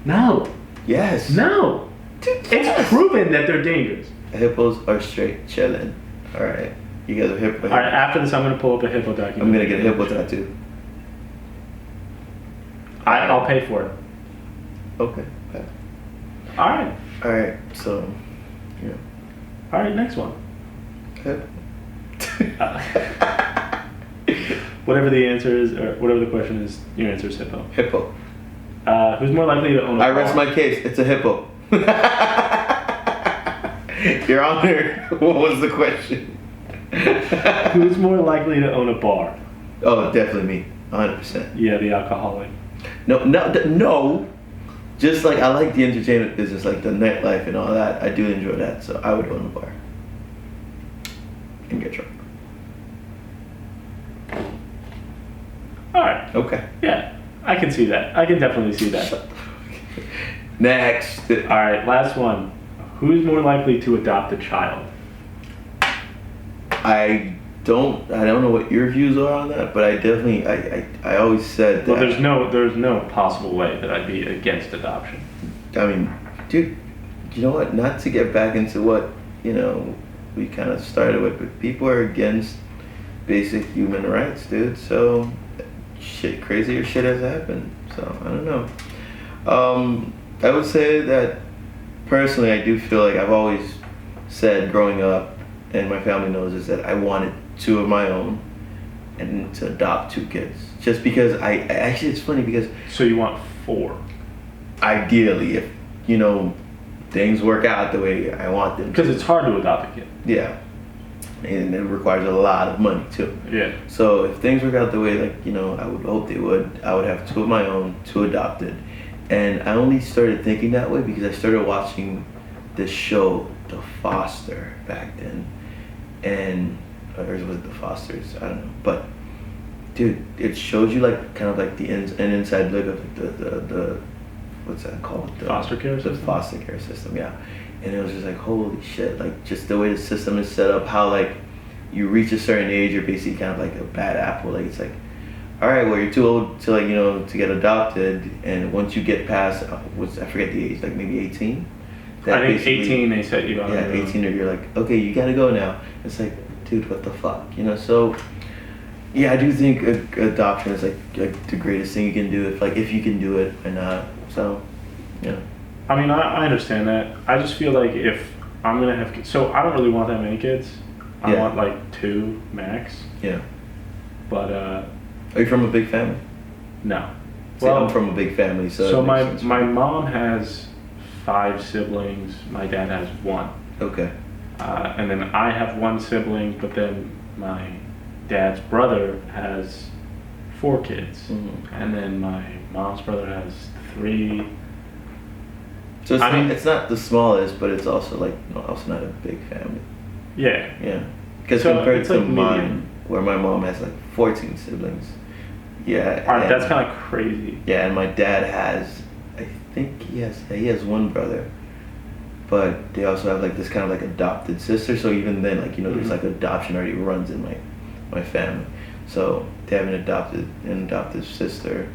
Speaker 2: No.
Speaker 3: Yes.
Speaker 2: No.
Speaker 3: Dude,
Speaker 2: It's
Speaker 3: yes.
Speaker 2: proven that they're dangerous.
Speaker 3: Hippos are straight chilling. All right, you guys are hippo.
Speaker 2: All right, after this, I'm going to pull up a hippo documentary.
Speaker 3: I'm gonna get a hippo tattoo.
Speaker 2: I'll pay for it.
Speaker 3: Okay. Okay.
Speaker 2: All right.
Speaker 3: All right. So, yeah.
Speaker 2: All right, next one.
Speaker 3: Hippo.
Speaker 2: Whatever the answer is, or whatever the question is, your answer is hippo.
Speaker 3: Hippo.
Speaker 2: Who's more likely to own a
Speaker 3: I rest
Speaker 2: bar?
Speaker 3: my case. It's a hippo. Your Honor, what was the question?
Speaker 2: Who's more likely to own a bar?
Speaker 3: Oh, definitely me. 100%.
Speaker 2: Yeah, the alcoholic.
Speaker 3: No. just like I like the entertainment business, like the nightlife and all that. I do enjoy that, so I would own a bar and get drunk.
Speaker 2: All right.
Speaker 3: Okay.
Speaker 2: Yeah, I can see that. I can definitely see that.
Speaker 3: Next.
Speaker 2: All right, last one. Who's more likely to adopt a child?
Speaker 3: I don't know what your views are on that, but I definitely I always said that.
Speaker 2: Well, there's no possible way that I'd be against adoption.
Speaker 3: I mean, dude, you know what? Not to get back into what we kind of started with, but people are against basic human rights, dude. So crazier shit has happened. So I don't know. I would say that personally, I do feel like I've always said growing up, and my family knows, is that I wanted 2 of my own and to adopt 2 kids. Just because actually it's funny because
Speaker 2: So you want 4?
Speaker 3: ideally, if things work out the way I want them
Speaker 2: Because
Speaker 3: to.
Speaker 2: it's hard to adopt a kid.
Speaker 3: Yeah. And it requires a lot of money too.
Speaker 2: Yeah.
Speaker 3: So if things work out the way I would hope they would, I would have 2 of my own, 2 adopted. And I only started thinking that way because I started watching this show, The Foster, back then. And or was it The Fosters? I don't know. But dude, it shows you kind of the an inside look of the what's that called?
Speaker 2: Foster care system?
Speaker 3: The foster care system, yeah. And it was just holy shit, just the way the system is set up, how you reach a certain age, you're basically kind of like a bad apple. It's all right, well, you're too old to to get adopted, and once you get past, I forget the age, maybe 18.
Speaker 2: I think 18 they set you up.
Speaker 3: Yeah, 18, or you're okay, you gotta go now. It's dude, what the fuck, So, yeah, I do think adoption is the greatest thing you can do if you can do it or not. So, yeah.
Speaker 2: I mean, I understand that. I just feel like if I'm gonna have kids, so I don't really want that many kids. I
Speaker 3: Yeah.
Speaker 2: want 2 max.
Speaker 3: Yeah.
Speaker 2: But
Speaker 3: Are you from a big family?
Speaker 2: no.
Speaker 3: See, I'm from a big family, so.
Speaker 2: So
Speaker 3: it makes sense.
Speaker 2: my mom has 5 siblings. My dad has 1.
Speaker 3: Okay.
Speaker 2: And then I have 1 sibling, but then my dad's brother has 4 kids.
Speaker 3: Mhm.
Speaker 2: And then my mom's brother has 3.
Speaker 3: So
Speaker 2: I mean-
Speaker 3: it's not the smallest, but it's also also not a big family.
Speaker 2: Yeah.
Speaker 3: Yeah. Because
Speaker 2: So
Speaker 3: compared
Speaker 2: it's
Speaker 3: to
Speaker 2: medium.
Speaker 3: mine, where my mom has 14 siblings. Yeah.
Speaker 2: All right,
Speaker 3: and-
Speaker 2: that's kind of crazy.
Speaker 3: Yeah, and my dad has, I think he has 1 brother, but they also have this kind of adopted sister. So even then, there's
Speaker 2: Mhm.
Speaker 3: adoption already runs in my family. So they have an adopted sister.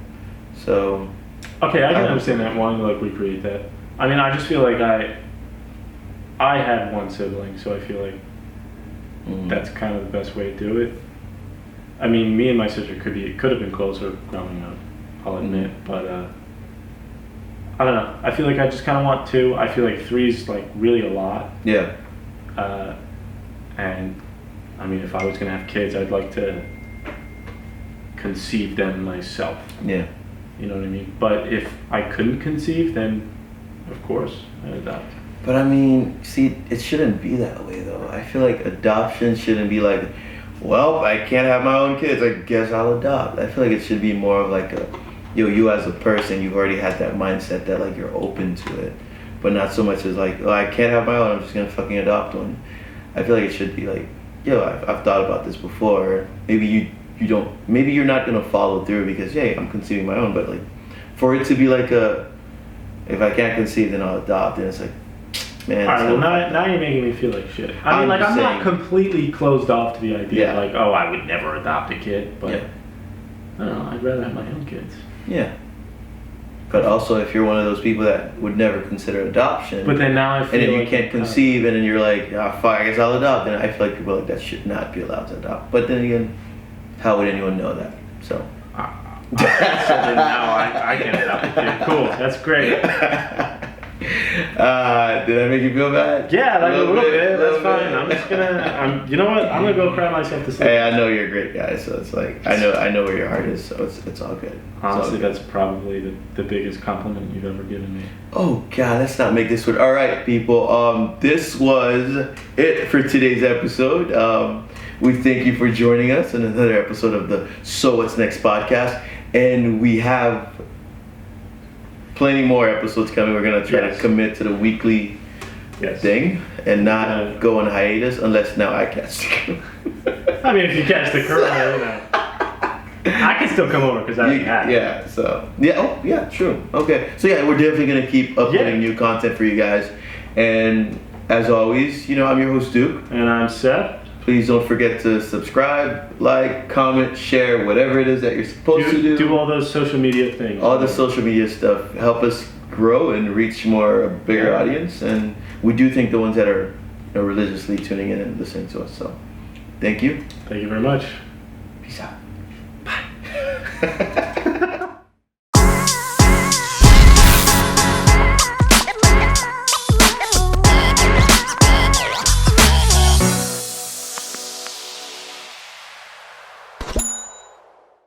Speaker 3: So
Speaker 2: Okay, I can
Speaker 3: I-
Speaker 2: understand that, wanting to recreate that. I mean, I just feel like I had 1 sibling, so I feel like that's kind of the best way to do it. I mean, me and my sister could have been closer growing up, I'll admit, but I don't know. I feel like I just kind of want 2. I feel like 3 is really a lot.
Speaker 3: yeah.
Speaker 2: And I mean, if I was gonna have kids, I'd like to conceive them myself.
Speaker 3: Yeah.
Speaker 2: You know what I mean? But if I couldn't conceive, then of course I'd adopt.
Speaker 3: But I mean, see, it shouldn't be that way though. I feel like adoption shouldn't be well, I can't have my own kids, I guess I'll adopt. I feel like it should be more of you as a person, you've already had that mindset that you're open to it. But not so much as oh, I can't have my own, I'm just gonna fucking adopt one. I feel like it should be I've thought about this before. Maybe you don't, maybe you're not gonna follow through because, yeah, I'm conceiving my own, but for it to be if I can't conceive, then I'll adopt, and it's man.
Speaker 2: All right, well
Speaker 3: it's
Speaker 2: now you're making me feel like shit. I mean,
Speaker 3: I'm just
Speaker 2: I'm not
Speaker 3: saying.
Speaker 2: completely closed off to the idea,
Speaker 3: Yeah.
Speaker 2: oh, I would never adopt a kid, but
Speaker 3: Yeah.
Speaker 2: I don't know, I'd rather have my own kids.
Speaker 3: Yeah. But also, if you're one of those people that would never consider adoption,
Speaker 2: But then now I feel
Speaker 3: and then you
Speaker 2: like
Speaker 3: can't conceive, and then you're fuck, I guess I'll adopt, then I feel like people that should not be allowed to adopt. But then again, how would anyone know that? So.
Speaker 2: So then now I can't adopt a kid. Cool, that's great.
Speaker 3: Did I make you feel bad?
Speaker 2: Yeah, a little bit. That's
Speaker 3: little
Speaker 2: fine.
Speaker 3: bit.
Speaker 2: I'm just gonna. You know what? I'm gonna go cry myself to sleep.
Speaker 3: Hey, I know you're a great guy, so it's I know where your heart is, so it's all good. It's all
Speaker 2: Honestly,
Speaker 3: good.
Speaker 2: that's probably the biggest compliment you've ever given me.
Speaker 3: Oh God, let's not make this one. All right, people. This was it for today's episode. We thank you for joining us in another episode of the So What's Next podcast, and we have plenty more episodes coming. We're gonna try
Speaker 2: Yes.
Speaker 3: to commit to the weekly
Speaker 2: Yes.
Speaker 3: thing and not
Speaker 2: Yeah.
Speaker 3: go on hiatus unless now I catch the
Speaker 2: I mean, if you catch the corona, you know, I can still come over because I already have.
Speaker 3: Yeah, so yeah, oh yeah, true. Okay, so yeah, we're definitely gonna keep uploading
Speaker 2: Yeah.
Speaker 3: new content for you guys, and as always, you know, I'm your host Duke.
Speaker 2: And I'm Seth.
Speaker 3: Please don't forget to subscribe, like, comment, share, whatever it is that you're supposed to do.
Speaker 2: Do all those social media things.
Speaker 3: All the social media stuff. Help us grow and reach a bigger
Speaker 2: Yeah.
Speaker 3: audience, and we do think the ones that are religiously tuning in and listening to us. So, thank you.
Speaker 2: Thank you very much.
Speaker 3: Peace out.